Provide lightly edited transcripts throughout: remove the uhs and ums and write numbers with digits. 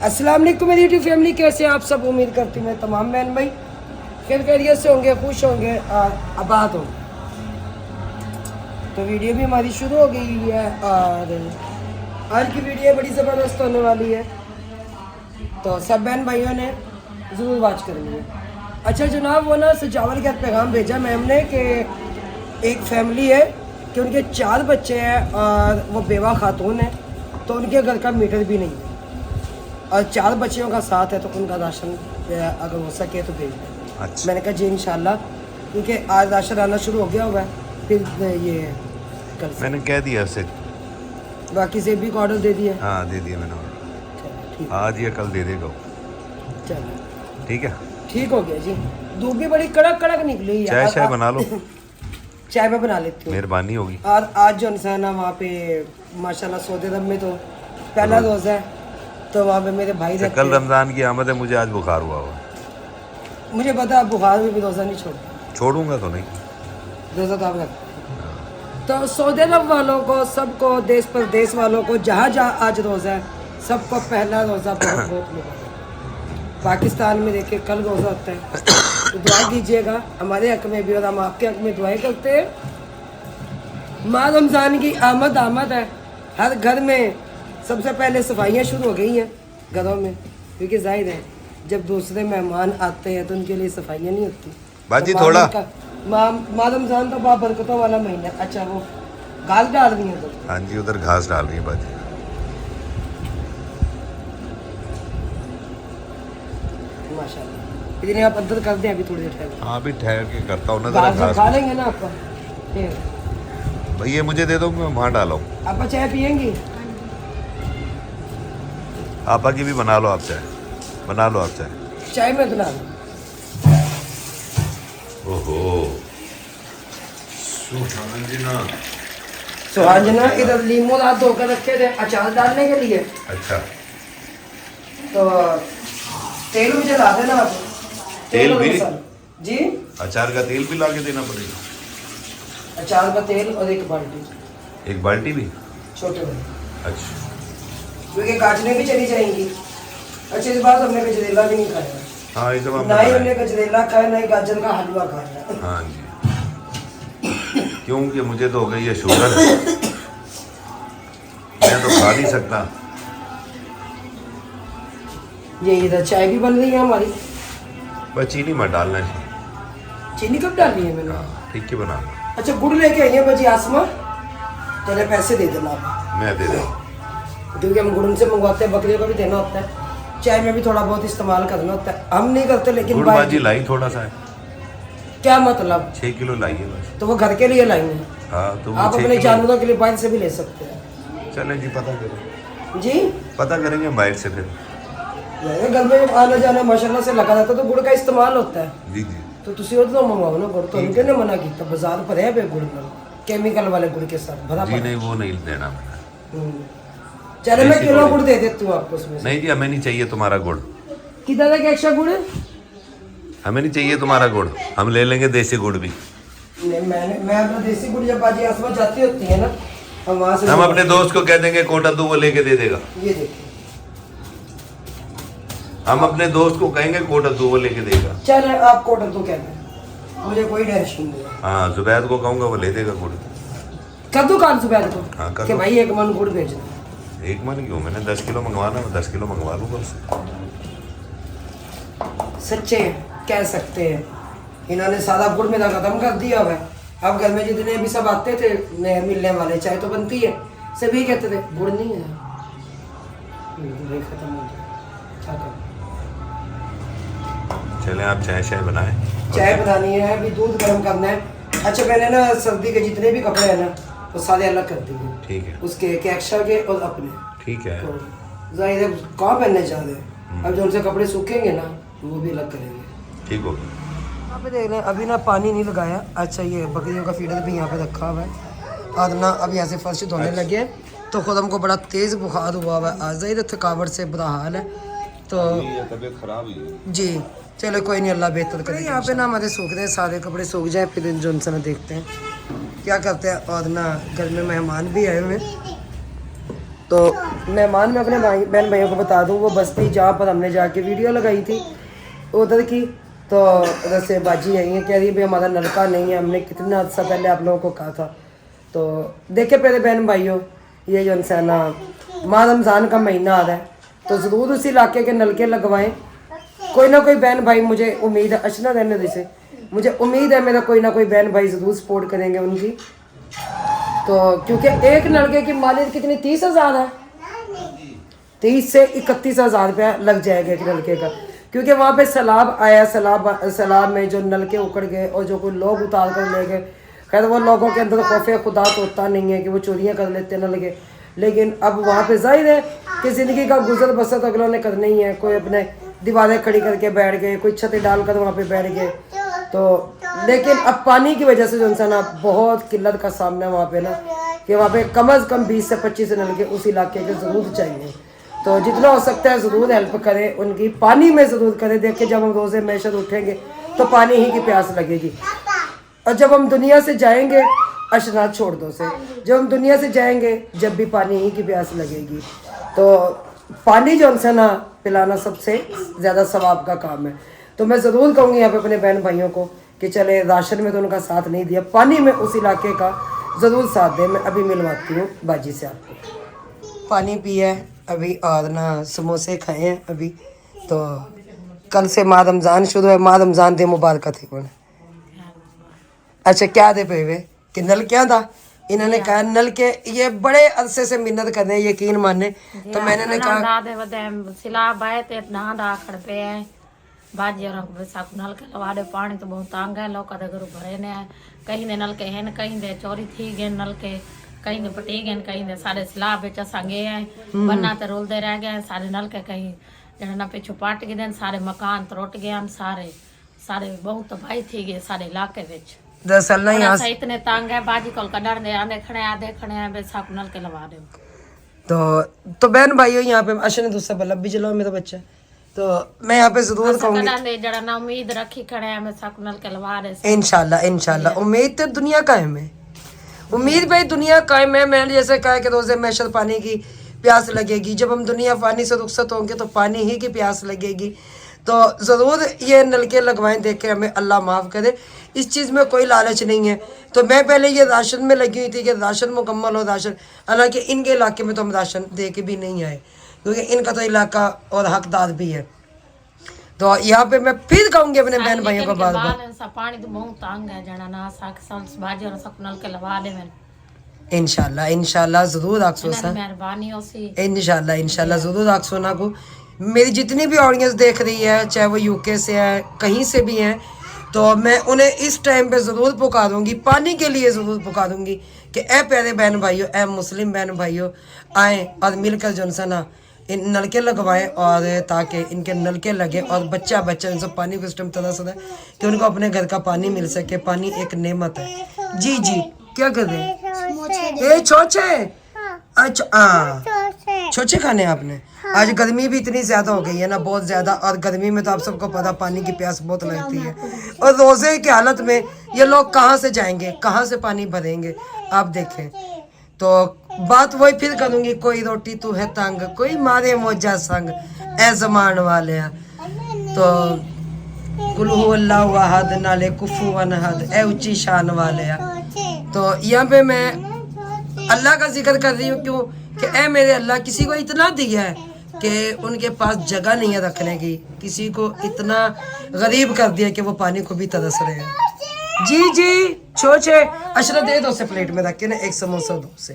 अस्सलाम वालेकुम मेरी यूट्यूब फैमिली, कैसे हैं आप सब। उम्मीद करती हूँ मैं तमाम बहन भाई खैरियत से होंगे, खुश होंगे और आबाद होंगे। तो वीडियो भी हमारी शुरू हो गई है और आज की वीडियो बड़ी ज़बरदस्त होने वाली है, तो सब बहन भाइयों ने ज़रूर वॉच करनी है। अच्छा जनाब, वो ना सजावल का पैगाम भेजा मैम ने कि एक फैमिली है कि उनके 4 बच्चे हैं और वो बेवा खातून है, तो उनके घर का मीटर भी नहीं है और 4 बच्चियों का साथ है, तो उनका राशन अगर हो सके तो भेज दें। अच्छा। मैंने कहा जी इंशाल्लाह, क्योंकि आज राशन आना शुरू हो गया हुआ है, फिर ये कल से। मैंने कह दिया उसे। बाकी से भी ऑर्डर दे दिया। हाँ दे दिया मैंने, ठीक आज या कल दे देगा। चलो ठीक है, ठीक हो गया जी। धूप भी बड़ी कड़क कड़क निकली है। चाय शाय बना लो। चाय मैं बना लेती हूँ, मेहरबानी होगी। और आज जो है ना वहाँ पे माशाल्लाह सऊदी अरब में तो पहला रोज़ा है, तो वहाँ पे मेरे भाई रहते कल हैं। रमज़ान की आमद है, मुझे आज बुखार हुआ हुआ। मुझे पता है बुखार में भी रोज़ा नहीं छोड़ूंगा तो नहीं। रोज़ा तो आप रखते हैं। तो सऊदी अरब वालों को, सबको, देश परदेश वालों को, जहाँ जहाँ आज रोज़ा है, सबको पहला रोज़ा बहुत बहुत मुबारक। पाकिस्तान में देखिए कल रोज़ा होता है, तो दुआ कीजिएगा हमारे हक में भी और हम आपके हक में दुआएं करते हैं। माह रमज़ान की आमद है, हर घर में सबसे पहले सफाइयाँ शुरू हो गई हैं घरों में, क्योंकि जाहिर है जब दूसरे मेहमान आते हैं तो उनके लिए सफाइयाँ नहीं होती। बाजी तो थोड़ा माह रमज़ान तो बहुत बरकतों वाला महीना है। अच्छा वो घास डाल रही है तो हाँ जी, उधर घास डाल रही है बाजी। माशाल्लाह। इतने आप अंदर कर दें, अभी थोड़ी देर ठहर हाँ अभी ठहर के करता हूँ ना घास जरा खा घास। लेंगे ना आपका। भैया मुझे दे दो, मैं वहाँ डाला हूँ। आप चाय पियेंगी? आपा की भी बना लो आप चाय, बना लो आप चाय। चाय में बना लो। ओहो सुहांजना। सुहांजना इधर लीमू रात धोकर रखे थे अचार डालने के लिए, अच्छा तो तेल भी जला देना आप। तेल और भी? मसाला। जी अचार का तेल भी ला के देना पड़ेगा? अचार का तेल और एक बाल्टी, एक बाल्टी भी? छोटे वाले, अच्छा क्योंकि गाजरें भी चली जाएंगी। अच्छा इस बार हमने गजरेला भी नहीं खाया, हाँ ये सब ना ही हमने गजरेला खाया, ना ही गाजर का हलवा खाया। हाँ जी, क्योंकि मुझे तो हो गई है शुगर, मैं तो खा नहीं सकता। ये इधर चाय भी बन रही है हमारी। बस चीनी मत डालना है। चीनी कब डालनी है मैंने? हाँ ठीक है बना लो। अच्छा गुड़ लेके आई है बजी आसमा, तो पैसे दे देना आप, मैं दे दूँ। क्योंकि हम गुड़ से मंगवाते हैं, बकरियों को भी देना होता है, चाय में भी थोड़ा बहुत इस्तेमाल करना होता है। हम नहीं करते, लेकिन गुड़ बाजी लाई थोड़ा सा है। क्या मतलब? 6 किलो लाई है बस। तो वो घर के लिए लाएंगे, हाँ तो वो आप 6 अपने किलो। जानवरों के लिए बाहर से भी ले सकते हैं। चलें जी, पता करें, जी पता करेंगे बाहर से फिर। यार घर में आना जाना माशाल्लाह से लगा रहता है, तो गुड़ का इस्तेमाल होता है। जी जी तो तुसी उधरों मंगवाओ ना गुड़, तो उनके ने मना किया बाजार पर है बे गुड़ में केमिकल वाले गुड़ के साथ भरा जी पड़ा। नहीं वो नहीं देना मैंने। चलो मैं देसी किलो गुड़। गुड़ दे देती हूँ आपको उसमें से। नहीं जी हमें नहीं चाहिए तुम्हारा गुड़, कितना का एक्स्ट्रा गुड़ है? हमें नहीं चाहिए तुम्हारा गुड़, हम ले लेंगे देसी गुड़ भी। नहीं मैं अपना देसी गुड़ जब बाजी आसमा जाती होती है ना, हम वहाँ से हम अपने दोस्त को कह देंगे कोटा तू वो लेके दे देगा। ये देखिए, हम अपने दोस्त को कहेंगे कोटा तू वो लेके देगा। चल आप कोटर तो कहते हैं, मुझे कोई टेंशन नहीं है। हाँ जुबैद को कहूँगा वो ले देगा गुड़। कर दो कान सुबह को हाँ, कर कि दो। भाई 1 मन गुड़ भेज दो। 1 मन क्यों, मैंने 10 किलो मंगवाना, मैं 10 किलो मंगवा लूँगा उससे। सच्चे कह सकते हैं, इन्होंने सारा गुड़ मेरा खत्म कर दिया हुआ है। अब घर में जितने भी सब आते थे नए मिलने वाले, चाय तो बनती है, सभी कहते थे गुड़ नहीं है, गुड़ खत्म हो गया, क्या करूं? चलें आप चाय शाय बनाएं। चाय बनानी है, अभी दूध गर्म करना है। अच्छा मैंने ना सर्दी के जितने भी कपड़े हैं ना वो सारे अलग कर दिए, ठीक है उसके के एक्स्ट्रा के और अपने। ठीक है। तो जाहिर है कहाँ पहनने जा रहे हैं, अब जो उनसे कपड़े सूखेंगे ना वो भी अलग करेंगे। ठीक हो गया। यहाँ पे देख रहे हैं अभी ना पानी नहीं लगाया। अच्छा ये बकरियों का फीडर भी यहाँ पे रखा हुआ है और ना अब यहाँ से फर्श धोने लगे हैं, तो खुद हमको बड़ा तेज़ बुखार हुआ हुआ है, आज जाहिर है थकावट से बुरा हाल है। तो तबीयत खराब है जी चलो कोई नहीं, अल्लाह बेहतर करे। यहाँ पे ना हमारे सूख रहे हैं, सारे कपड़े सूख जाए, फिर जो उनसे ना देखते हैं क्या करते हैं। और ना घर में मेहमान भी आए हुए हैं, तो मेहमान में अपने बहन भाइयों को बता दूँ, वो बस्ती जहाँ पर हमने जाके वीडियो लगाई थी उधर की, तो उधर से बाजी आई है, कह रही है भाई हमारा नलका नहीं है, हमने कितना अर्सा पहले आप लोगों को कहा था। तो देखे पहले बहन भाइयों, ये जो इंसान माह रमज़ान का महीना आ रहा है, तो ज़रूर उस इलाके के नलके लगवाएं। कोई ना कोई बहन भाई, मुझे उम्मीद है, अचना रहने जैसे मुझे उम्मीद है मेरा कोई ना कोई बहन भाई ज़रूर सपोर्ट करेंगे उनकी। तो क्योंकि एक नलके की मालिक कितनी 30,000 है, 30 से 31,000 रुपया लग जाएगा एक नलके का, क्योंकि वहाँ पे सैलाब आया, सैलाब में जो नलके उखड़ गए और जो कोई लोग उतार कर ले गए। खैर वो लोगों के अंदर खौफ खुदा तो होता नहीं है कि वो चोरियाँ कर लेते नलके, लेकिन अब वहाँ पे जाहिर है कि ज़िंदगी का गुजर बसर तो अगलों ने करना ही है। कोई अपने दीवारें खड़ी करके बैठ गए, कोई छतें डालकर वहाँ पे बैठ गए। तो लेकिन अब पानी की वजह से जो इंसान बहुत किल्लत का सामना है वहाँ पे ना, कि वहाँ पे कम अज़ कम 20 से 25 नलके उस इलाके के ज़रूर चाहिए। तो जितना हो सकता है ज़रूर हेल्प करें उनकी, पानी में ज़रूर करें। देखिए जब हम रोज़े मैशर उठेंगे तो पानी ही की प्यास लगेगी, और जब हम दुनिया से जाएंगे, अशनात छोड़ दो से, जब हम दुनिया से जाएंगे जब भी पानी ही की प्यास लगेगी। तो पानी जो है ना पिलाना सबसे ज़्यादा सवाब का काम है। तो मैं ज़रूर कहूँगी यहाँ पे अपने बहन भाइयों को कि चले, राशन में तो उनका साथ नहीं दिया, पानी में उस इलाके का ज़रूर साथ दें। मैं अभी मिलवाती हूँ बाजी से आपको। पानी पिया है अभी और ना समोसे खाए हैं अभी। तो कल से माह रमज़ान शुरू है, माह रमज़ान दे मुबारक थी कौन। अच्छा क्या दे पे वे कि नल क्या था, इन्होंने कहा नल के, ये बड़े अरसे से मिन्नत कर रहे हैं, यकीन माने। तो मैंने कहा बाजी और नल के लवा दे, पानी तो बहुत तंग है, लोग घर भरे ने कहीं दे नल के हैं, कहीं दे चोरी थी गए नल के, कहीं दे पटी गए, कहीं दे सारे सलाब बेचा संगे हैं, बन्ना ते रोलते रह गए सारे नल के, कहीं जना पिछू पाट गए, सारे मकान त्रोट गए, सारे सारे बहुत तबाही थी गए सारे इलाके विच। दरअसल ना यहाँ से इतने तंग है बाजी को डर दे आंदे खड़े आधे खड़े हैं बेसाक नल के लवा दे। तो बहन भाइयों यहाँ पे अशन दूसरा बल्ब भी जलाओ मेरा बच्चा, तो मैं यहाँ पे जरूर कहूँगी जरा ना उम्मीद रखी खड़े हैं बेसाक नल के लवा दे। इंशाल्लाह इंशाल्लाह, उम्मीद तो दुनिया कायम है, उम्मीद भाई दुनिया कायम है। मैंने जैसे कहा कि रोज़े मैशर पानी की प्यास लगेगी, जब हम दुनिया पानी से रुखसत होंगे तो पानी ही की प्यास लगेगी। तो ज़रूर ये नलके लगवाएं, देखें हमें अल्लाह माफ़ करे, इस चीज़ में कोई लालच नहीं है। तो मैं पहले ये राशन में लगी हुई थी कि राशन मुकम्मल हो राशन, हालांकि इनके इलाके में तो हम राशन दे के भी नहीं आए, क्योंकि इनका तो इलाका और हकदार भी है। तो यहाँ पे मैं फिर कहूँगी अपने बहन भाइयों को बार बार, पानी तो बहुत तंग है जना ना साक सल्स बाजी और सब नल के लवा दे। इंशाल्लाह इंशाल्लाह ज़रूर आख सोना, मेहरबानी होसी इंशाल्लाह इंशाल्लाह ज़रूर आख सोना को। मेरी जितनी भी ऑडियंस देख रही है, चाहे वो यूके से है कहीं से भी हैं, तो मैं उन्हें इस टाइम पे ज़रूर पुकारूंगी, पानी के लिए ज़रूर पुकारूंगी कि ए प्यारे बहन भाइयों, ए मुस्लिम बहन भाइयों, आएँ और मिलकर जो है ना इन नलके लगवाएं, और ताकि इनके नलके लगे और बच्चा इन सब पानी को इस टाइम तरस रहा है कि उनको अपने घर का पानी मिल सके। पानी एक नेमत है। जी जी क्या कर रहे हैं? छोचे, अच्छा हाँ छोचे खाने आपने। आज गर्मी भी इतनी ज़्यादा हो गई है ना, बहुत ज़्यादा, और गर्मी में तो आप सबको पता पानी की प्यास बहुत लगती है, और रोज़े की हालत में ये लोग कहाँ से जाएंगे, कहाँ से पानी भरेंगे आप देखें। तो बात वही फिर करूँगी, कोई रोटी तू है तंग, कोई मारे मौजा संग, ए जमान वाले। तो कुल हु अल्लाहु अहद नाले कुफुवन अहद, ए ऊंची शान वाले। तो यहाँ पे मैं अल्लाह का जिक्र कर रही हूँ, क्यों कि ए मेरे अल्लाह, किसी को इतना दिया है कि उनके पास जगह नहीं है रखने की, किसी को इतना गरीब कर दिया कि वो पानी को भी तरस रहे हैं। जी जी छोचे अशरा दे दो से प्लेट में रख के ना, एक समोसा दो से।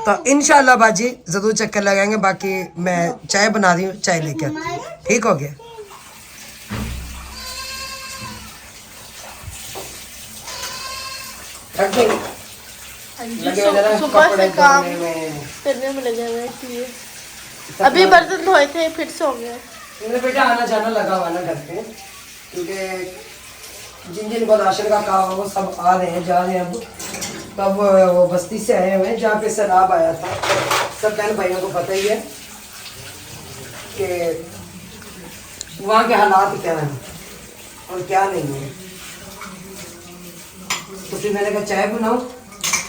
तो इंशाल्लाह बाजी जरूर चक्कर लगाएंगे। बाकी मैं चाय बना रही हूँ, चाय लेके ठीक हो गया। सुबह से काम करने में लगे हुए थे, अभी बर्तन धोए थे फिर से हो गए। बेटा आना जाना लगा हुआ ना घर पे, क्योंकि जिन जिन को राशन का काम है वो सब आ रहे हैं जा रहे हैं। अब तब वो बस्ती से आए हुए हैं जहाँ पे सैलाब आया था। सब बहन भाइयों को पता ही है कि वहाँ के हालात क्या हैं और क्या नहीं है। तो फिर मैंने कहा चाय बनाओ,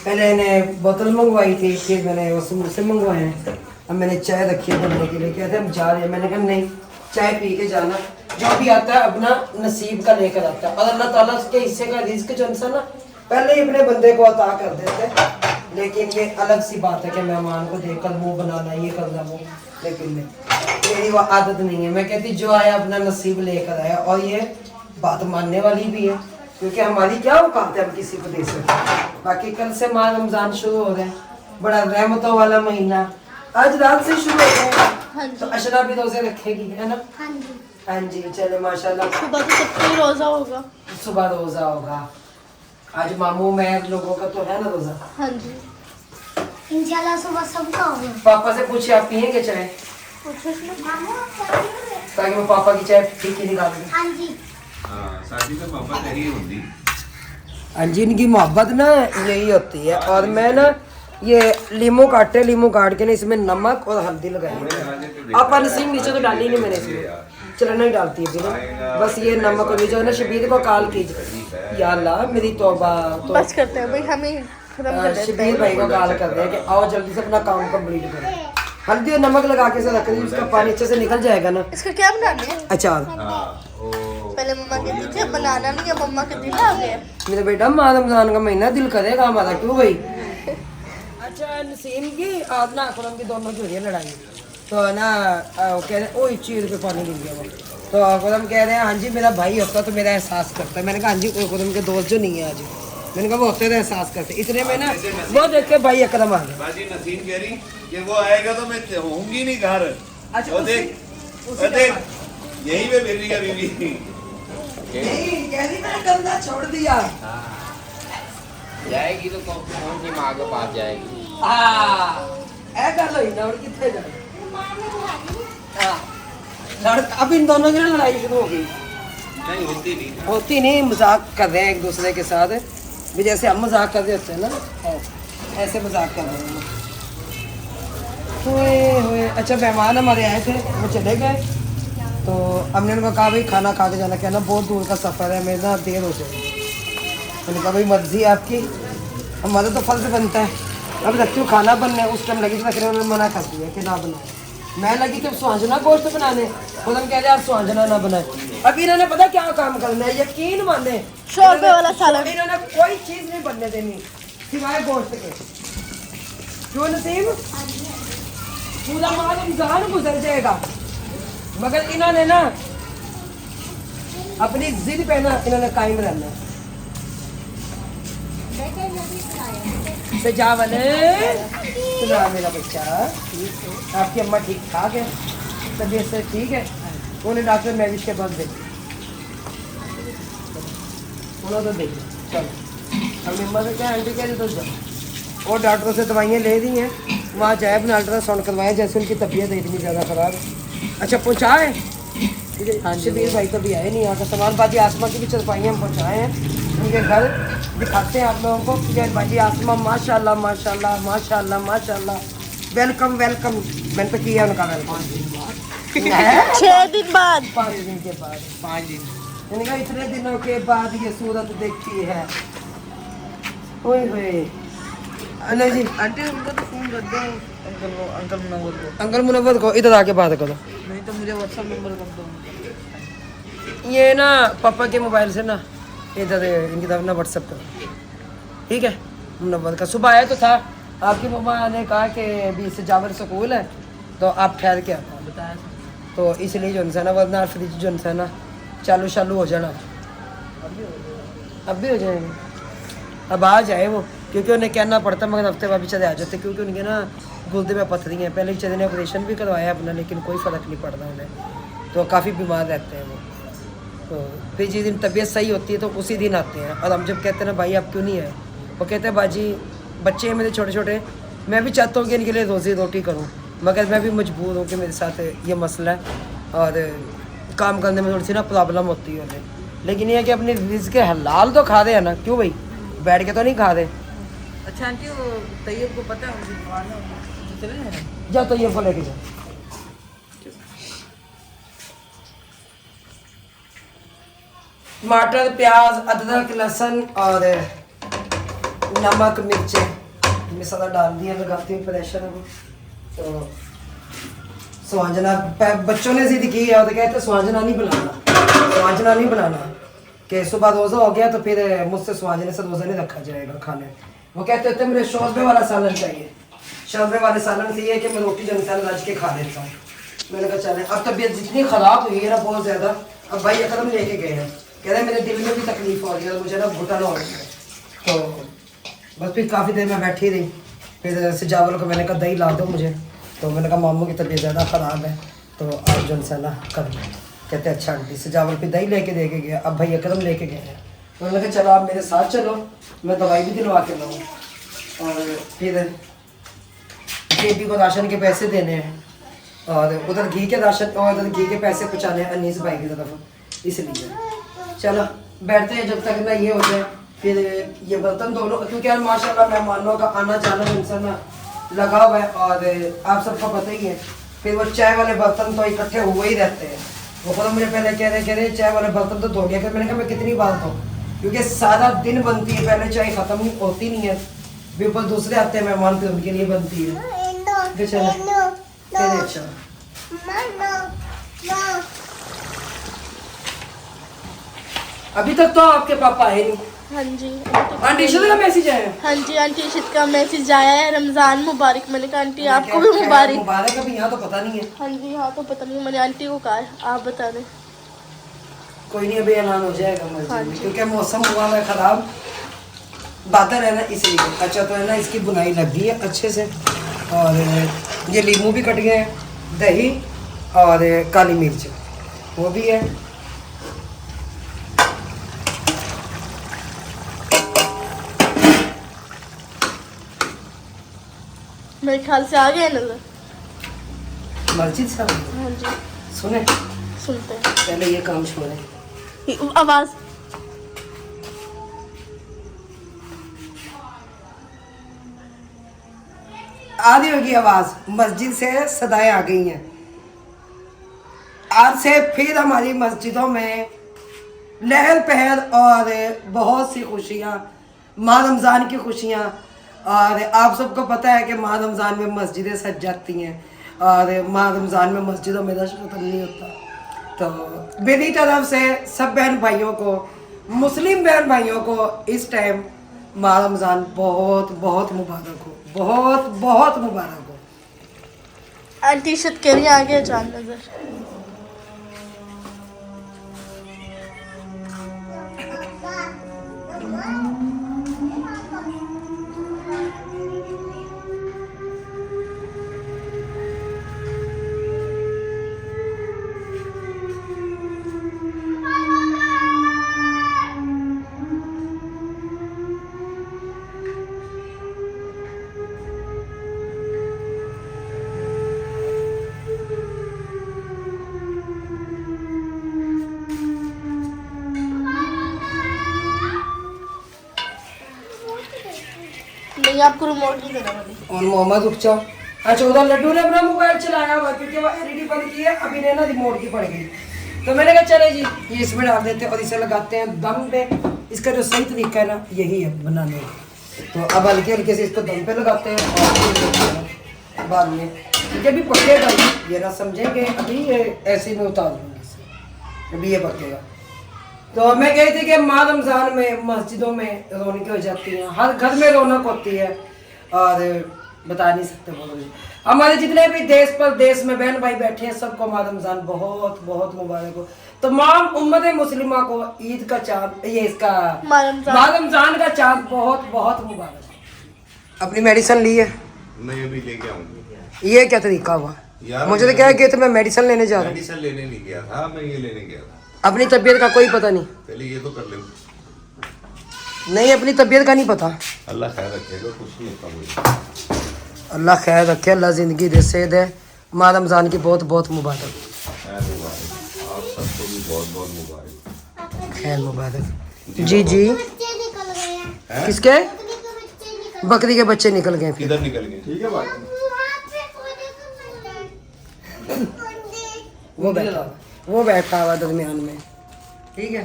पहले इन्हें बोतल मंगवाई थी, फिर मैंने वो समोसे मंगवाए हैं। अब मैंने चाय रखी है बनने के लिए, कहते हम जा रहे हैं। मैंने कहा नहीं, चाय पी के जाना, जो भी आता है अपना नसीब का लेकर आता है। और अल्लाह ताला के हिस्से का रिस्क जो इंसान ना पहले ही अपने बंदे को अता कर देते हैं। लेकिन ये अलग सी बात है कि मेहमान को देखकर मुंह बनाना, ये करना वो, लेकिन नहीं, मेरी वो आदत नहीं है। मैं कहती जो आया अपना नसीब लेकर आया, और ये बात मानने वाली भी है, क्योंकि हमारी क्या औकात है हम किसी को दे सकते। बाकी कल से माह रमजान शुरू हो रहा है, बड़ा रहमतों वाला महीना, आज रात से शुरू हो गया। तो अशरा भी रोजे रखेगी, है ना? हाँ जी, चलो माशाल्लाह। सुबह तो सबको रोजा होगा। सुबह रोजा होगा। आज मामू मैं लोगों का तो है ना रोजा। हाँ जी, इंशाल्लाह सुबह सबका होगा। पापा से पूछे आप पियेंगे चाय, ताकि मैं पापा की चाय ठीक ही निकाल दूं। हाँ जी, साथी तो मोहब्बत यही होती। हाँ जी, इनकी मोहब्बत ना यही होती है। और मैं ना ये लीमू काट के ना इसमें नमक और हल्दी लगाई। आप नसीम नीचे तो डाली नहीं मैंने इसमें, चलना ही डालती है फिर बस ये नमक और जो है ना शबीर को काल कीजिए। या अल्लाह मेरी तौबा। तो बस करते हैं भाई, हमें खत्म कर देते हैं। शबीर भाई को काल कर दे कि आओ जल्दी से अपना काम कंप्लीट करें। हल्दी और नमक लगा के से रख दी, उसका पानी अच्छे से निकल जाएगा ना। इसका क्या बनाना है? अचार। पहले मम्मा कहती थी बनाना नहीं, अब मम्मा के दिन आ गए। मेरे बेटा माह रमजान का महीना दिल करेगा हमारा, क्यों भाई? अच्छा नसीम की आज ना खुरम की दोनों की हो रही है लड़ाई। तो ना वो कह रहे ओ चीज पे पानी गिर गया वो। तो खुरम कह रहे हैं हाँ जी मेरा भाई होता तो मेरा एहसास करता है। मैंने कहा हाँ जी खुरम के दोस्त जो नहीं है आज, मैंने कहा वो होते तो एहसास करते। इतने में ना वो देख के भाई अकरम आ गया। बाजी नसीम कह रही कि वो आएगा तो मैं होंगी नहीं घर। अच्छा, वो देख यही पे मेरी का बीवी नहीं कह रही मैंने गंदा छोड़ दिया। जाएगी तो कौन सी माँ के पास जाएगी? ऐ गल होई ना, और कितने जाए। अब इन दोनों की ना लड़ाई शुरू हो गई। नहीं होती नहीं, मजाक कर रहे हैं एक दूसरे के साथ, भी जैसे हम मजाक कर रहे होते हैं ना, ऐसे मजाक कर रहे हैं। हुए अच्छा मेहमान हमारे आए थे, वो चले गए। तो हमने उनको कहा भाई खाना खा के जाना, कहना बहुत दूर का सफ़र है, मेरे ना देर हो जाएगी। मैंने कहा भाई मर्जी है आपकी, हमारा तो फर्ज बनता है। अब रखती हूँ खाना बनने, उस टाइम लगी तो रख रहे उन्होंने मना कर दिया कि ना बनाए। मैं लगी थी सुहांजना गोश्त बनाने, खुद हम कह रहे आप सुहांजना ना बनाए। अब इन्होंने पता क्या काम करना है, यकीन माने शोरबे वाला सालन। इन्होंने कोई चीज़ नहीं बनने देनी सिवाय गोश्त के। क्यों नसीम? पूरा माल रमजान गुजर जाएगा, मगर इन्होंने ना अपनी जिद पे ना इन्होंने कायम रहना है। सजा वाले सुना मेरा बच्चा, आपकी अम्मा ठीक ठाक है, तबीयत से ठीक है? उन्हें डॉक्टर मैविश के पास भेज, उन्होंने तो देख चलो। अब अम्मा से क्या आंटी कह रही तो जाओ, और डॉक्टरों से दवाइयाँ ले दी हैं, वहाँ जाए अपना अल्ट्रासाउंड करवाएं, जैसे उनकी तबीयत है इतनी ज़्यादा ख़राब है। अच्छा पहुँचाए? हाँ शबीर भाई तो भी आए नहीं, यहाँ का सामान बाजी आसमा की भी चरपाइयाँ हम पहुँचाए हैं उनके घर, दिखाते हैं आप लोगों को। जय बाजी आसमा माशाल्लाह माशाल्लाह माशाल्लाह माशाल्लाह, वेलकम वेलकम। मैंने तो किया उनका वेलकम 6 दिन बाद, 5 दिन के बाद, 5 दिन मैंने कहा इतने दिनों के बाद ये सूरत देखी है। ओए होए अले जी आंटी उनको तो फोन कर दो, अंकल मुनव्वर को। अंकल मुनव्वर को इधर आके बात करो। नहीं तो मुझे व्हाट्सएप नंबर कर दो। ये ना पापा के मोबाइल से ना इधर इनकी तरफ ना व्हाट्सएप करो, ठीक है? मुनव्वर का सुबह आया तो था, आपकी मम्मा ने कहा कि भी इससे जावर स्कूल है तो आप ठहर के आता बताया तो इसलिए जो है ना, वरना फ्रिज जो है ना चालू हो जाना। अब भी हो जाएंगे, अब आ जाए वो, क्योंकि उन्हें कहना पड़ता मगर हफ्ते बाद बेचारे आ जाते, क्योंकि उनके ना गुर्दे में पथरी हैं। पहले बेचारे ने ऑपरेशन भी करवाया अपना, लेकिन कोई फ़र्क नहीं पड़ता उन्हें, तो काफ़ी बीमार रहते हैं वो। तो फिर जिस दिन तबीयत सही होती है तो उसी दिन आते हैं। और हम जब कहते हैं ना भाई आप क्यों नहीं आए, वो कहते हैं बाजी बच्चे हैं मेरे छोटे छोटे, मैं भी चाहता हूँ कि इनके लिए रोज़ी रोटी करूँ, मगर मैं भी मजबूर हूँ कि मेरे साथ ये मसला है और काम करने में थोड़ी सी ना प्रॉब्लम होती है उन्हें। लेकिन ये है कि अपने रिज़्क़ के हलाल तो खा रहे हैं ना, क्यों भाई बैठ के तो नहीं खा रहे। अच्छा आंटी वो तैयब को पता है उनकी दुकान है, वो चले जाए। जाओ तो ये फल लेके जाओ। टमाटर प्याज अदरक लहसुन और नमक मिर्चें मसाला डाल दिया, लगाती हूँ प्रेशर को। तो स्वांजना बच्चों ने जिद की है, तो कहते स्वांजना नहीं बनाना कि सुबह रोज़ा हो गया तो फिर मुझसे स्वांजने से रोज़ा नहीं रखा जाएगा खाने। वो कहते होते मुझे शोरबे वाला सालन चाहिए, शोरबे वाले सालन से ये है कि मैं रोटी जंग से रज के खा लेता हूँ। मैंने कहा चले, अब तबीयत जितनी ख़राब हुई है ना बहुत ज़्यादा, अब भाई एकदम लेके गए हैं, कह रहे हैं मेरे दिल में भी तकलीफ हो रही है, मुझे ना घुटना हो रही है। तो बस फिर काफ़ी देर में बैठी रही, फिर सिजावल को मैंने कहा दही ला दो मुझे। तो मैंने कहा मामू की तबीयत ज़्यादा ख़राब है तो आप जो है ना कर लो। कहते अच्छा आंटी, सिजावल फिर दही लेके दे के गया, अब भैया कदम लेके गए हैं। तो मैंने कहा चलो आप मेरे साथ चलो, मैं दवाई भी दिलवा के लाऊँ। और फिर बेबी को राशन के पैसे देने हैं, और उधर घी के राशन और उधर घी के पैसे पहुँचाने हैं अनीस भाई की तरफ, इसलिए चलो बैठते हैं जब तक ना ये हो जाए। फिर ये बर्तन दोनों, क्योंकि यार माशाल्लाह मेहमानों का आना जाना इंसान लगा हुआ है, और आप सबको पता ही है। फिर वो चाय वाले बर्तन तो इकट्ठे हुए ही रहते हैं। वो खुद मुझे पहले कह रहे चाय वाले बर्तन तो धो लिया कर। मैंने कहा मैं कितनी बार धोऊं, क्योंकि सारा दिन बनती है, पहले चाय ख़त्म होती नहीं है, फिर ऊपर दूसरे आते हैं मेहमान, फिर उनके लिए बनती है। अच्छा अभी तक तो आपके पापा आए नहीं। हाँ जी आंटी इशित का मैसेज आया? हाँ जी आंटी इशित का मैसेज आया है, रमजान मुबारक। मैंने कहा आंटी आपको भी मुबारक। मुबारक अभी यहाँ तो पता नहीं है। हाँ जी हाँ तो पता नहीं, मैंने आंटी को कहा है, आप बता दें। कोई नहीं, अभी ऐलान हो जाएगा मस्जिद हाँ में, जी। क्योंकि मौसम हुआ है खराब, बादल है ना इसलिए। अच्छा तो है ना इसकी बुनाई लग गई है अच्छे से, और ये लीमू भी कट गए हैं, दही और काली मिर्च वो भी है। मेरे ख्याल से आ गया नजर। मस्जिद साहब हाँ जी सुने, सुनते हैं, पहले ये काम छोड़े। आवाज आ रही होगी आवाज, मस्जिद से सदाएं आ गई हैं। आज से फिर हमारी मस्जिदों में लहर पहर और बहुत सी खुशियाँ, माह रमज़ान की खुशियाँ। और आप सबको पता है कि माह रमज़ान में मस्जिदें सज जाती हैं, और माह रमज़ान में मस्जिदों में रश खत्म नहीं होता। तो मेरी तरफ से सब बहन भाइयों को, मुस्लिम बहन भाइयों को इस टाइम माह रमज़ान बहुत बहुत मुबारक हो, बहुत बहुत मुबारक हो। आंटी इशित कह रही है आ गया चांद नजर। नहीं आपको रिमोट नहीं देना मैंने। और मोहम्मद रुक जाओ। अच्छा उधर लड्डू ने अपना मोबाइल चलाया हुआ, क्योंकि वो एलईडी बंद की है, अभी ने ना रिमोट की पड़ गई। तो मैंने कहा चले जी ये इसमें डाल देते हैं और इसे लगाते हैं दम पे। इसका जो सही तरीका है ना यही है बनाने का। तो अब हल्के हल्के से इसको दम पे लगाते हैं, और फिर बाद में क्योंकि अभी पकेगा ये ना समझेंगे, अभी ये ऐसे में उतार दूँगी इसे, अभी ये पकेगा। तो मैं कही थी कि माह रमज़ान में मस्जिदों में रौनकें हो जाती हैं, हर घर में रौनक होती है, और बता नहीं सकते बोलो। हमारे जितने भी देश परदेश में बहन भाई बैठे हैं सबको माह रमज़ान बहुत बहुत मुबारक हो। तमाम उम्मत मुस्लिमा को ईद का चाँद, ये इसका माह रमज़ान का चाँद बहुत बहुत मुबारक हो। अपनी मेडिसिन ली है? मैं अभी लेके आऊंगी। ये क्या तरीका हुआ? यार मुझे तो क्या है कि तो मैं मेडिसिन लेने जा रहा हूँ। मेडिसिन लेने नहीं गया था, मैं ये लेने गया था। अपनी तबीयत का कोई पता नहीं? पहले ये तो कर ले। नहीं अपनी तबीयत का नहीं पता। अल्लाह खैर रखेगा, कुछ नहीं होता मुझे। अल्लाह खैर रखे, अल्लाह ज़िंदगी दे, सेहत है। माह रमज़ान की बहुत बहुत मुबारक। खैर मुबारक, आप सबको भी बहुत बहुत मुबारक। खैर मुबारक। जी जी बच्चे निकल गए हैं, किसके? बकरी के बच्चे निकल बकरी के बच्चे निकल गए फिर। किधर निकल गए? ठीक है बात। वहाँ पे कोने को मिल रहा है। वो बैठा हुआ दरमियान में, ठीक है।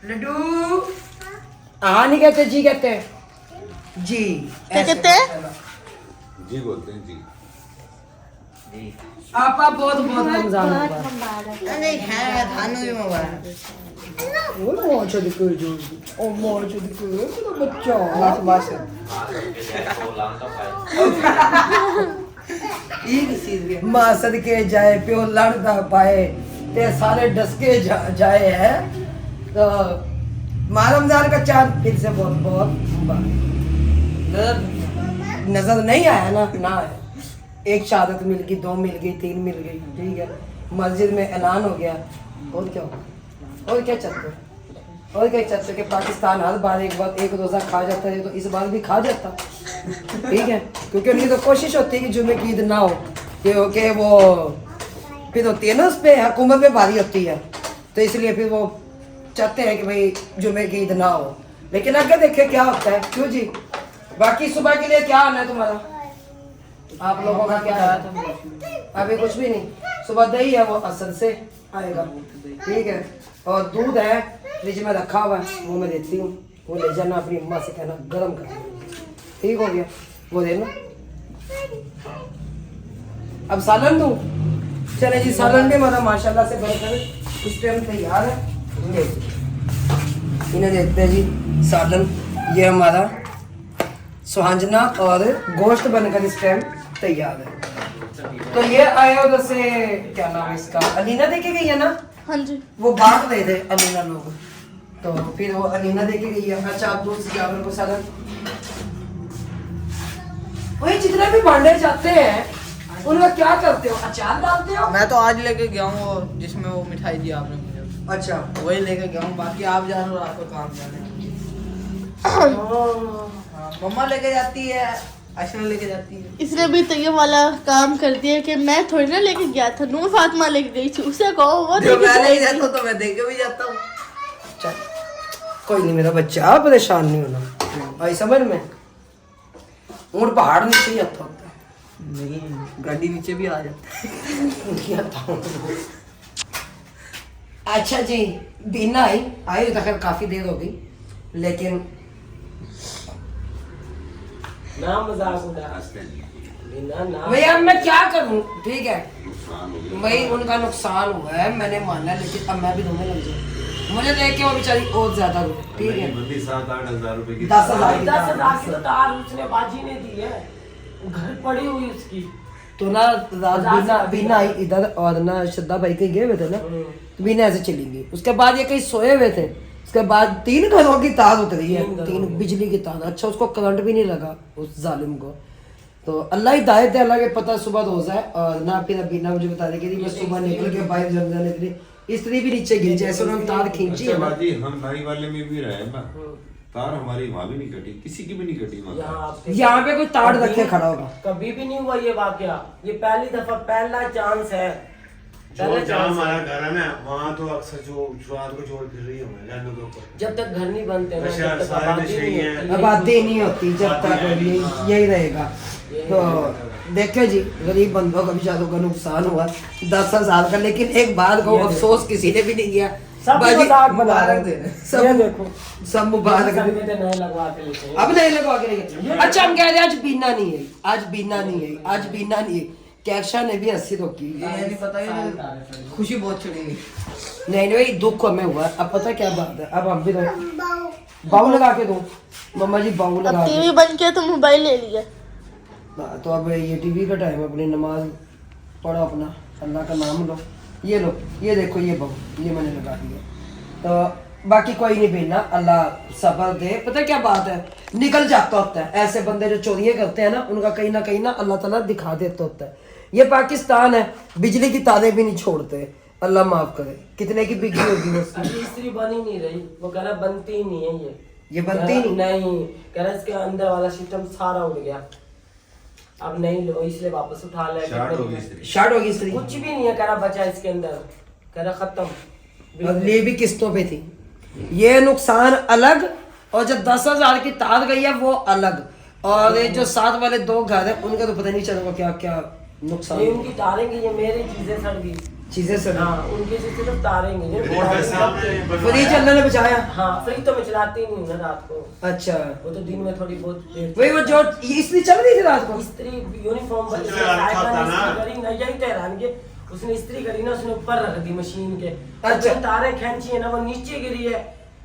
लड्डू हाँ नहीं कहते जी कहते हैं, जी क्या ऐसे कहते हैं? बोलते हैं। जी बोलते हैं जी। आपका बहुत बहुत रमजान मुबारक। नहीं है थानू भी मुबारक। वो मौज दिखो जो ओ मौज दिखो तो बच्चा बस मां सदके जाए प्यो लड़दा पाए ते सारे डसके जाए है तो माह रमजान का चांद फिर से बहुत बहुत मुबारक। नजर नहीं आया ना आया। एक शहादत मिल गई, 2 मिल गई, 3 मिल गई, ठीक है। मस्जिद में ऐलान हो गया और क्या होगा और क्या चाहते और क्या चाहते कि पाकिस्तान हर बार एक रोज़ा खा जाता है तो इस बार भी खा जाता, ठीक है। क्योंकि उनकी तो कोशिश होती है कि जुमे की ईद ना हो क्योंकि वो फिर होती है ना उस पर हुकूमत पे भारी होती है तो इसलिए फिर वो चाहते हैं कि भाई जुमे की ईद ना हो। लेकिन आगे देखे क्या होता है। क्यों जी? बाकी सुबह के लिए क्या हाल है तुम्हारा? आप लोगों का क्या है? अभी कुछ भी नहीं। सुबह दही है वो असर से आएगा, ठीक है। और दूध है फ्रिज में रखा हुआ है वो मैं देती हूँ, वो ले जाना अपनी अम्मा से कहना गर्म कर, ठीक हो गया। वो देना। अब सालन दूँ? चले जी सालन भी हमारा माशाल्लाह से बनकर इस टाइम तैयार है। इन्हें देखते हैं जी सालन। ये हमारा सुहांजना और गोश्त बनकर इस टाइम तैयार है। तो ये आया उधर से क्या नाम है इसका, अलीना देके गई है ना? हाँ जी। वो बांट रहे थे अलीना लोग तो फिर वो अलीना देके गई है। अच्छा आप दूसरी जानवर को सालन वही जितने भी भांडे जाते हैं उनका क्या करते हो? अचार डालते हो? मैं तो आज लेके गया हूँ वो जिसमें वो मिठाई दी आपने मुझे, अच्छा वही लेके गया हूँ। बाकी आप जानो और आपका काम जाने। मम्मा लेके जाती है, अशना लेके जाती है। इसने भी तो ये वाला काम कर दिया कि मैं थोड़ी ना लेके गया था, नूर फातिमा लेके गई थी। उसे कहो वो जो लेके मैं नहीं जाएगी। जाता तो मैं देके भी जाता हूँ। चल कोई नहीं मेरा बच्चा, आप परेशान नहीं होना भाई। समझ में ऊँट पहाड़ नीचे ही आता होता है। नहीं, गाड़ी नीचे भी आ जाता है। अच्छा जी बीना आई तो खैर काफी देर हो गई लेकिन भाई अब मैं क्या करूं, ठीक है भाई उनका नुकसान हुआ है मैंने माना, लेकिन अब मैं भी रोने लग जाऊं। मुझे देख के वो बेचारी और ज्यादा रो, ठीक है। 7-8 हज़ार रुपए की 10,000 की 10,000 की तो तार उसने बाजी ने दी है, घर पड़ी हुई उसकी। तो ना रात बीना आई इधर और ना श्रद्धा भाई कहीं गए हुए थे ना तो बीना ऐसे चली गई। उसके बाद ये कहीं सोए हुए थे, उसके बाद 3 घरों की तार उतरी है, 3 बिजली की तार। अच्छा उसको करंट भी नहीं लगा उस जालिम को। तो अल्लाह हिदायत है, अल्लाह के पता सुबह रोजा है। और ना फिर बीना मुझे बता रही कि मैं सुबह निकल के बाहर जम जाने के लिए स्त्री भी नीचे गिर जाए, ऐसे उन्होंने तार खींची है अच्छा ना। बाजी हम नाई वाले में भी रहे ना, तार हमारी वहाँ भी नहीं कटी, किसी की भी नहीं कटी वहाँ। यहाँ पे कोई ताड़ रखे खड़ा होगा। कभी भी नहीं हुआ ये वाकया, ये पहली दफा पहला चांस है। जो जहाँ हमारा घर है ना वहाँ तो अक्सर जो रात को चोर फिर रही है लैंडों के ऊपर। जब तक घर नहीं बनते ना, नशा जब तक सारे आबादी नशे नहीं ही हैं। होती। आबादी नहीं होती जब तक यही रहेगा। तो देखो जी गरीब बंदों का बेचारों का नुकसान हुआ 10,000 का, लेकिन एक बात को अफसोस किसी ने भी नहीं किया। सब बाजी मजाक बना रहे थे। ये सब देखो सब मुबारक सब में तो नए लगवा के लेके आए। अब नहीं लगवा के लेके। अच्छा हम कह रहे हैं आज बीना नहीं है, आज बीना नहीं है, आज बीना नहीं है। कैक्शा ने भी हंसी रोकी। ये नहीं पता ये खुशी बहुत चढ़ी गई। नहीं नहीं दुख हमें हुआ। अब पता क्या बात है, अब हम भी बाऊ लगा के दो मम्मा जी, बाऊ लगा अब के। टीवी बन के तो मोबाइल ले लिया। तो अब ये टीवी का टाइम, अपनी नमाज पढ़ो, अपना अल्लाह का नाम लो। ये लो, ये देखो, ये बहु ये मैंने लगा दिया। तो बाकी कोई नहीं बेना, अल्लाह सब्र दे। पता क्या बात है, निकल जाता होता है। ऐसे बंदे जो चोरियां करते हैं ना, उनका कहीं ना अल्लाह ताला दिखा देता होता है। ये पाकिस्तान है, बिजली की तारें भी नहीं छोड़ते। अल्लाह माफ करे। कितने की बिकी होगी वो उसकी? अभी स्त्री बन ही नहीं रही, वो कह रहा बनती ही नहीं है ये बनती ही नहीं, कह रहा इसके अंदर वाला सिस्टम सारा उड़ गया, अब नहीं लो, इसलिए वापस उठा ले। शार्ट हो गई स्त्री। शार्ट होगी स्त्री। कुछ भी नहीं है कह रहा बचा इसके अंदर, कह रहा खत्म। और ये भी किस्तों पे थी। ये नुकसान अलग, और जब 10,000 की तार गई है वो अलग। और ये जो साथ वाले 2 घर है उनका तो पता नहीं चलेगा क्या क्या नुकसान। ये उनकी तारें गई, ये मेरी चीजें सड़ गई। चीजें सब हाँ उनके से सिर्फ तारेंगे वैसे आपने फ्रिज अल्लाह ने बचाया। हाँ फ्रिज तो मैं चलाती नहीं हूँ ना रात को, अच्छा वो तो दिन में थोड़ी बहुत देर वही वो जो इसलिए चल रही थी रात को। इस्त्री यूनिफॉर्म सबसे अच्छा था ना। करी ना, यही तो हैरान के उसने इस्त्री करी ना, उसने ऊपर रख दी मशीन के। अच्छा। जो तारें खींची है ना वो नीचे गिरी है,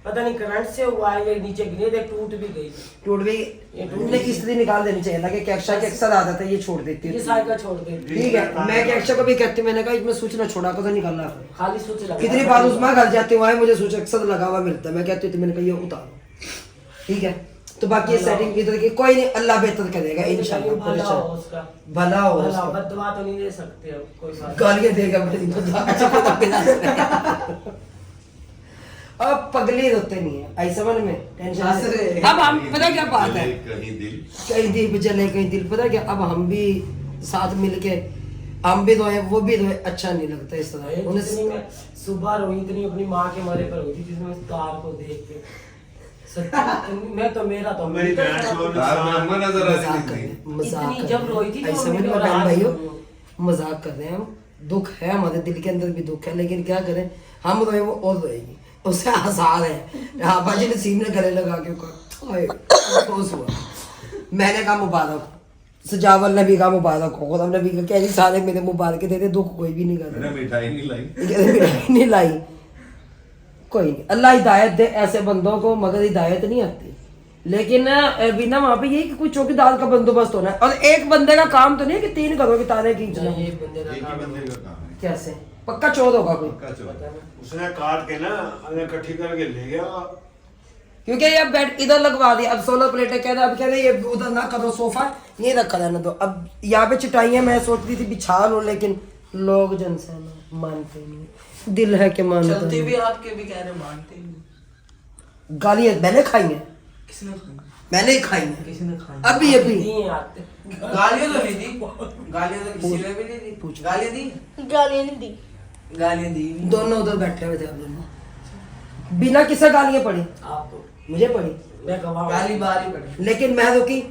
पता नहीं करंट से हुआ है या नीचे गिरी है, टूट भी गई। टूट भी नहीं, इस्त्री निकाल देनी चाहिए ना कि कैक्शा के अक्सर आदत है ये छोड़ देती ये है। साइकिल छोड़ देती ठीक है मैं कैक्शा को भी कहती हूँ, मैंने कहा इसमें स्विच ना छोड़ा को तो निकालना। खाली स्विच लगा। कितनी बार उसमें घर जाती हूँ मुझे स्विच अक्सर लगा हुआ मिलता है, मैं कहती हूँ तो मैंने कहा ये उतारो। ठीक है तो बाकी ये सेटिंग इधर की कोई नहीं, अल्लाह बेहतर करेगा इंशाल्लाह। भला हो उसका, भला हो भला उसका। बददुआ तो नहीं दे सकते अब कोई बात। गालियां देगा बड़ी अच्छा पता पिला। अब पगले होते नहीं है आई समझ में टेंशन से। अब हम पता क्या बात है, कहीं दिल जले कहीं दिल, पता क्या अब हम भी साथ मिलके हम भी रोए वो भी रोए, अच्छा नहीं लगता इस तरह। जितनी उन्हें मैं सुबह रोई इतनी अपनी माँ के मरे पर रोई थी, जिसमें उस कार को देख के सच्ची मैं तो मेरा तो मेरी बहन को तार में अम्मा नजर आ रही थी। मजाक इतनी जब रोई थी तो ऐसा मम्मी समझ को लो बहन राहत भाइयों, हुई। मजाक कर रहे हैं हम, दुख है हमारे दिल के अंदर भी दुख है, लेकिन क्या करें हम रोए वो और रोएगी, उससे आसार है। हाँ बाजी नसीम ने गले लगा के कहा अफसोस हुआ। मैंने कहा मुबारक, सजावल नबी का मुबारक हो, खुदा नबी का कह रही सारे मेरे मुबारक देते, दुख कोई भी नहीं कर मैंने मिठाई नहीं लाई। मिठाई नहीं लाई। कोई नहीं, अल्लाह हिदायत दे ऐसे बंदों को, मगर हिदायत नहीं आती। लेकिन बिना वहाँ पे ये कि कोई चौकीदार का बंदोबस्त होना है, और एक बंदे का काम तो नहीं है कि 3 घरों की तारे खींचना। ये बंदे का एक ही काम है। बंदे का काम है। कैसे पक्का चोर होगा कोई, पक्का चोर। उसने काट के ना इकट्ठी करके ले गया। क्योंकि ये बेड इधर लगवा दिया, अब 16 प्लेटें कह रहे, अब कह रहे ये उधर ना करो, सोफा ये रखा रहना दो। अब यहाँ पे चटाइयाँ मैं सोच रही थी बिछा लो, लेकिन लोग जनसेना मानते नहीं, दिल है कि मानते चलती नहीं। भी आपके भी कह रहे मानते ही नहीं। गालियाँ मैंने खाई हैं, किसने खाई? मैंने ही खाई हैं किसी ने खाई? अभी अभी। दिए आते गालियां तो नहीं दी, गालियां तो किसी ने भी नहीं दी। गालियां दी, गालियां नहीं दी। गालियां दी नहीं। दोनों उधर बैठे हुए थे, आप दोनों बिना किसे गालियाँ पड़ी, आपको मुझे पड़ी, मैं गवाह गाली बारी पड़ी। लेकिन मैं रुकी,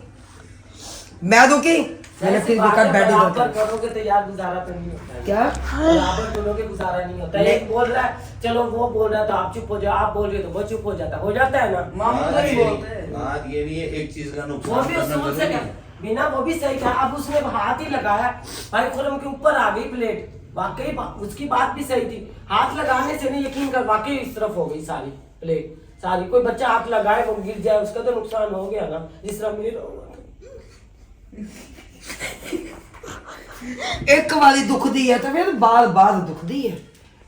मैंने फिर भी कहा बैठ बराबर इधर। करोगे तो यार गुजारा तो नहीं होता है। क्या बराबर करोगे गुजारा नहीं होता है। एक बोल रहा है चलो वो बोल रहा है तो आप चुप हो जाओ, आप बोल रहे हो तो वो चुप हो जाता है ना। मामू तो नहीं बोलते। बात ये नहीं है एक चीज का वो नुकसान भी करना उसूल से जरूरी क्या है। बिना वो भी सही कहा, अब उसने हाथ ही लगाया भाई खुरम के ऊपर आ गई प्लेट, वाकई उसकी बात भी सही थी, हाथ लगाने से नहीं यकीन कर वाकई इस तरफ हो गई सारी प्लेट सारी। कोई बच्चा हाथ लगाए वो गिर जाए उसका तो नुकसान हो गया ना, जिस तरह मेरा एक वाली दुख दी है तो फिर बार बार दुख दी है,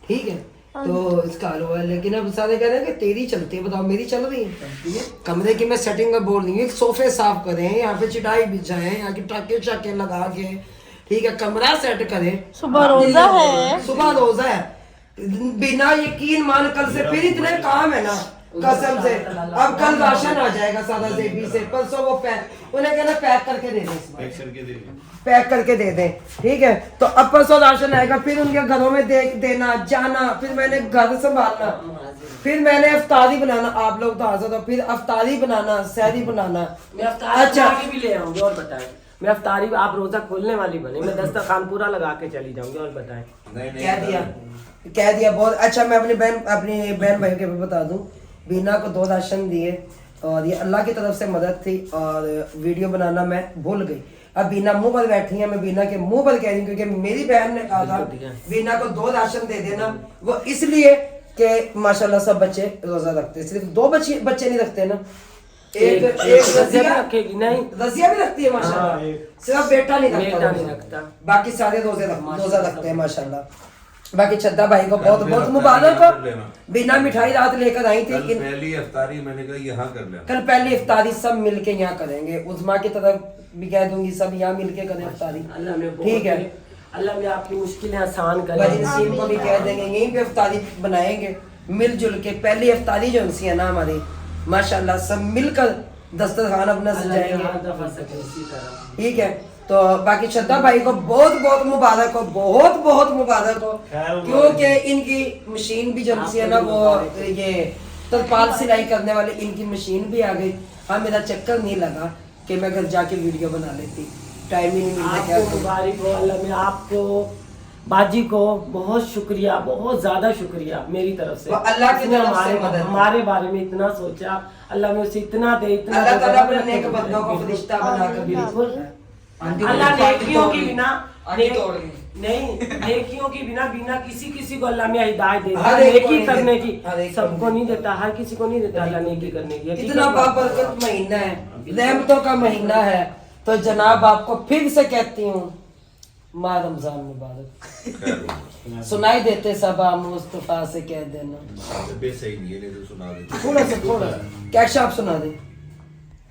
ठीक है तो इसका हल हुआ है। लेकिन अब सारे कह रहे हैं कि तेरी चलती है, बताओ मेरी चल रही है। कमरे की मैं सेटिंग का बोल रही हूँ, सोफे साफ करें, यहाँ पे चिटाई बिछाएं, यहाँ के टाके चाके लगा के, ठीक है कमरा सेट करें। सुबह रोजा है, सुबह रोजा है, बिना यकीन मान कल से फिर इतने काम है ना कसम से। अब कल राशन आ जाएगा सादा जेबी से, परसों वो पैक, उन्हें कहना पैक करके दे दें इस बार। पैक करके दे दो। पैक करके दे दें, ठीक है तो अब परसों राशन आएगा, फिर उनके घरों में देना जाना, फिर मैंने घर संभालना, फिर मैंने अफ्तारी बनाना, आप लोग तो हाजिर हो, फिर अफ्तारी बनाना, सहरी बनाना। मैं अफ्तारी अच्छा। बना के भी ले आऊंगी। और बताएं मैं अफ्तारी आप रोजा खोलने वाली बने, मैं दस्तरखान पूरा लगा के चली जाऊंगी। और बताएं कह दिया बहुत अच्छा। मैं अपनी बहन भाई के बता दूं, बीना को 2 राशन दिए और ये अल्लाह की तरफ से मदद थी, और वीडियो बनाना मैं भूल गई। अब बीना मुंह पर बैठी है, मैं बीना के मुंह पर कह रही हूँ क्योंकि मेरी बहन ने कहा था बीना को 2 राशन दे देना, वो इसलिए कि माशाल्लाह सब बच्चे रोजा रखते, सिर्फ 2 बच्चे नहीं रखते ना, एक रजिया रखेगी नहीं, रजिया भी रखती है माशाल्लाह, सिर्फ बेटा नहीं बेटा नहीं रखता, रखता। बाकी सारे रोजा रखते हैं माशाल्लाह। बाकी छद्दा भाई को बहुत बहुत मुबारक हो, बिना मिठाई रात लेकर आई कल थी। पहली इफ्तारी मैंने कहा यहाँ कर लेना। कल पहली इफ्तारी सब मिलके यहाँ करेंगे, उस्मा की तरफ भी कह दूंगी सब यहाँ मिलके करें इफ्तारी, अल्लाह ने ठीक है। अल्लाह ने आपकी मुश्किलें आसान भाई करें। नसीम को भी कह देंगे यहीं पे इफ्तारी बनाएंगे मिलजुल के। पहली इफ्तारी जो उनसी है ना हमारी माशाल्लाह, सब मिलकर दस्तरखान अपना सजाएंगे, ठीक है। तो बाकी श्रद्धा भाई को बहुत बहुत मुबारक हो, बहुत बहुत मुबारक हो, क्योंकि इनकी मशीन भी जब से है ना वो ये तरपाल सिलाई करने वाले इनकी मशीन भी आ गई। हाँ मेरा चक्कर नहीं लगा कि मैं घर जाके वीडियो बना लेती, टाइम ही नहीं मिलता। क्या आपको मुबारक हो, अल्लाह में आपको बाजी को बहुत शुक्रिया, बहुत ज्यादा शुक्रिया मेरी तरफ से। वो अल्लाह की उसने तरफ से मदद। हमारे बारे में इतना सोचा, अल्लाह ने उसे इतना दे, इतना अल्लाह दे, ताला अपने बरकत नेक दे। बंदों को फरिश्ता बनाकर बिल्कुल आंटी अल्लाह तोड़ नेकियों की दी। बिना आंटी तोड़ दी। नहीं, नेकियों की बिना किसी को अल्लाह में हिदायत देता हर है एक को नेकी नहीं करने देता, की। हर एक को सबको नहीं नहीं देता, हर किसी को नहीं देता अल्लाह नेकी करने की। इतना बाबरकत महीना है, रहमतों का महीना है, तो जनाब आपको फिर से कहती हूँ माह रमजान मुबारक। सुनाई देते सब मुस्तफा से कह देना। बेसही नहीं है, नहीं तो सुना देते। थोड़ा सा कैश आप सुना दे।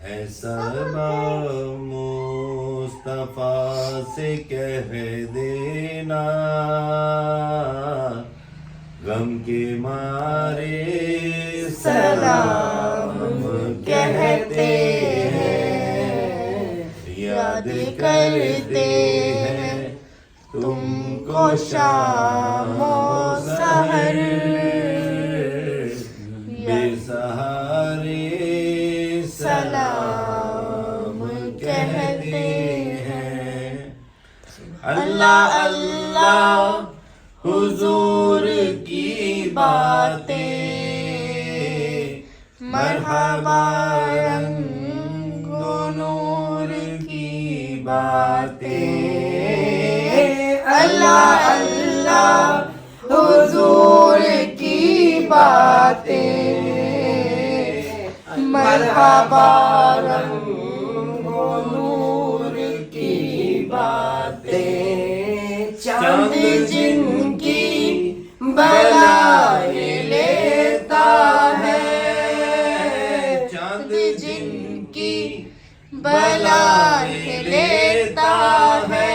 ऐसा मुस्तफा से कह देना, गम के मारे सलाम कहते हैं, याद करते हैं तुमको शामो सहर, बेसहारे सलाम कहते हैं। अल्लाह अल्लाह हुजूर की बातें, मरहबा रंगो नूर की बातें। अल्लाह अल्लाह हुजूर की बातें, मरहबा रंगो नूर की बातें। चांद जिनकी बलाए लेता है, चांद जिनकी बलाए लेता है,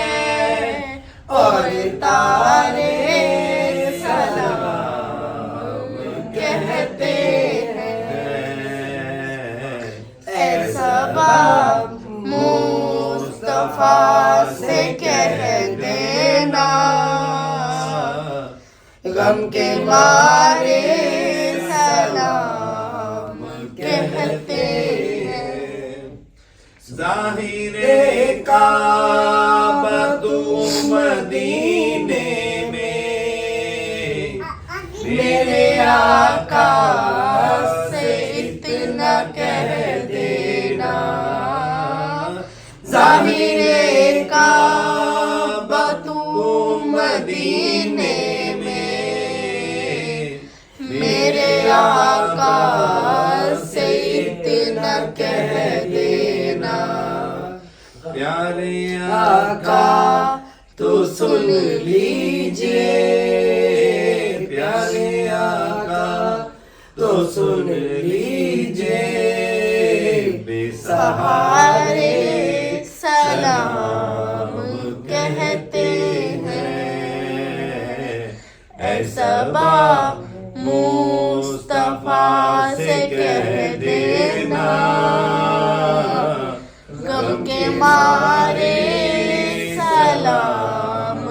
और तारे सलाम कहते हैं। ऐसा बाप मुस्तफा से कह देना, गम के मारे सलाम कहते हैं। ज़ाहिरे काबा तू मदीने में, मेरे आका से इतना कह देना। ज़ाहिरे काबा तू मदीने में, मेरे आका से इतना कह देना। प्यारे आका तो सुन लीजिए, प्यारे आका तो सुन लीजिए, बेसहारे सलाम कहते हैं। ऐसा बाप मुस्तफा से कह देना, गम के मारे सलाम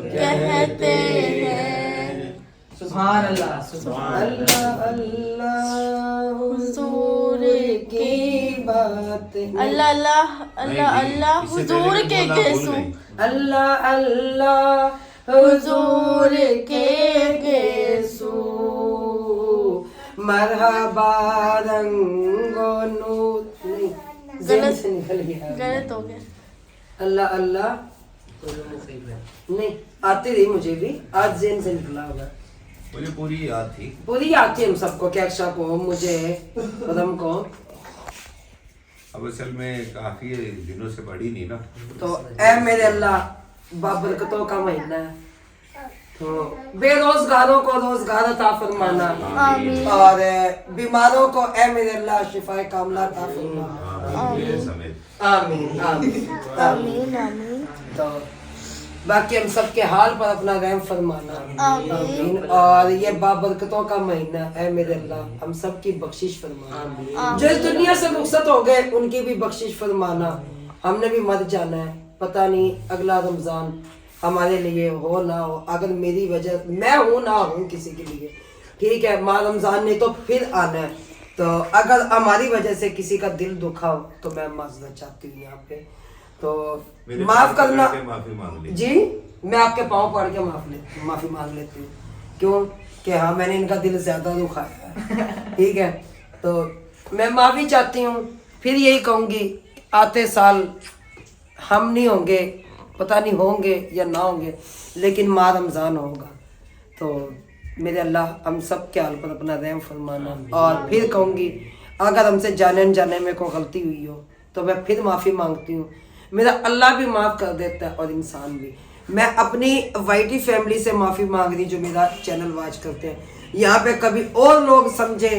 कहते हैं। सुभान अल्लाह, सुभान अल्लाह, अल्लाह हुजूर की बात। अल्लाह अल्लाह अल्लाह अल्लाह हुजूर के गेसू, अल्लाह अल्लाह हुजूर के गेसू, मरहबा रंगो नूर। नहीं, ज़हन से निकल गया। गलत हो गया। अल्लाह अल्लाह नहीं आती रही मुझे भी, आज ज़हन से निकला होगा। मुझे पूरी याद थी, पूरी आती है हम सबको, कैक्शा को, मुझे, पदम को। अब असल में काफी दिनों से पढ़ी नहीं ना, तो ऐ मेरे अल्लाह बाबरकतों का महीना है, तो बेरोजगारों को रोजगार अता फरमाना, आमीन। और बीमारों को ऐ मेरे अल्लाह शिफाए कामला अता फरमाना। ये समय आमीन आमीन आमीन आमीन। तो बाकी हम सबके हाल पर अपना रहम फरमाना। आमीन। आमीन। और ये बाबरकतों का महीना है मेरे अल्लाह, हम सब की बख्शिश फरमाना। जो इस दुनिया से रुखसत हो गए उनकी भी बख्शिश फरमाना। हमने भी मर जाना है, पता नहीं अगला रमजान हमारे लिए हो ना हो, अगर मेरी वजह मैं हूँ ना हूँ किसी के लिए, ठीक है, माह रमजान ने तो फिर आना है, तो अगर हमारी वजह से किसी का दिल दुखा हो तो मैं माजरत चाहती हूँ यहाँ पे। तो मेरे माफ पैर करना पकड़ के माफी मांग ली। जी, मैं आपके पाँव पड़ के माफी मांग लेती हूँ। क्यों कि हाँ मैंने इनका दिल ज्यादा दुखाया है। ठीक है, तो मैं माफी चाहती हूँ। फिर यही कहूँगी आते साल हम नहीं होंगे, पता नहीं होंगे या ना होंगे, लेकिन माह रमज़ान होगा। तो मेरे अल्लाह हम सब के हाल पर अपना रहम फरमाना। और फिर कहूँगी अगर हमसे जाने अनजाने में कोई गलती हुई हो तो मैं फिर माफ़ी मांगती हूँ। मेरा अल्लाह भी माफ़ कर देता है और इंसान भी। मैं अपनी वाइटी फैमिली से माफ़ी मांग रही जो मेरा चैनल वॉच करते हैं। यहाँ पे कभी और लोग समझे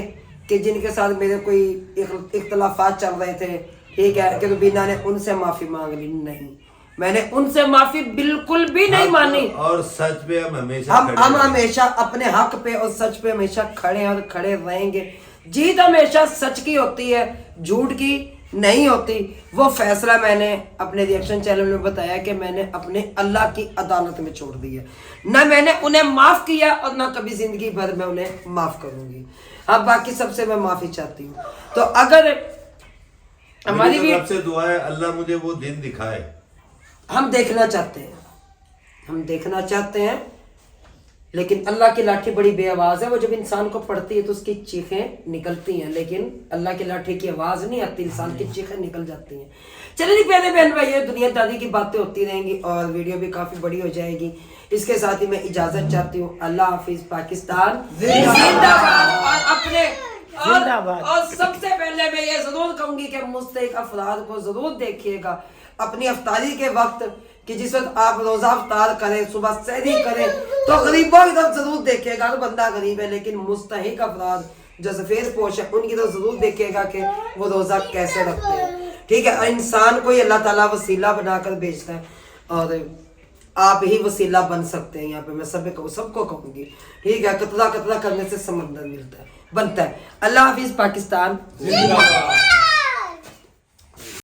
कि जिनके साथ मेरे कोई इख्तलाफात चल रहे थे, ठीक है, कि बीना ने उनसे माफ़ी मांग ली। नहीं, मैंने उनसे माफ़ी बिल्कुल भी नहीं मानी। और सच पे हम हमेशा हम हमेशा अपने हक पे और सच पे हमेशा खड़े हैं और खड़े रहेंगे। जीत हमेशा सच की होती है, झूठ की नहीं होती। वो फैसला मैंने अपने रिएक्शन चैनल में बताया कि मैंने अपने अल्लाह की अदालत में छोड़ दिया। ना मैंने उन्हें माफ किया और ना कभी जिंदगी भर मैं उन्हें माफ करूंगी। अब बाकी सबसे मैं माफी चाहती हूँ। तो अगर हमारी भी से दुआ है अल्लाह मुझे वो दिन दिखाए। हम देखना चाहते हैं, लेकिन अल्लाह की लाठी बड़ी बेआवाज है। वो जब इंसान को पड़ती है तो उसकी चीखें निकलती हैं, लेकिन अल्लाह की लाठी की आवाज नहीं आती, इंसान की चीखें निकल जाती हैं। चलिए प्यारे बहन भाई, ये दुनियादारी की बातें होती रहेंगी और वीडियो भी काफी बड़ी हो जाएगी। इसके साथ ही मैं इजाजत चाहती हूँ। अल्लाह हाफिज, पाकिस्तान जिंदाबाद। और अपने और सबसे पहले मैं ये जरूर कहूंगी कि मुस्तहिक अफराद को जरूर देखिएगा अपनी अफ्तारी के वक्त, कि जिस वक्त आप रोजा अफ्तार करें, सुबह सहरी करें, तो गरीबों की तरफ जरूर देखिएगा। तो बंदा गरीब है लेकिन मुस्तहिक अफराद जो सफेद पोश है उनकी तरफ जरूर देखिएगा कि वो रोजा कैसे रखते हैं। ठीक है, और इंसान को ही अल्लाह ताला वसीला बनाकर भेजता है और आप ही वसीला बन सकते हैं। यहाँ पे मैं सबको कहूंगी, ठीक है, कतरा कतरा करने से समंदर मिलता है, बनता है। अल्लाह हाफिज, पाकिस्तान जिंदाबाद।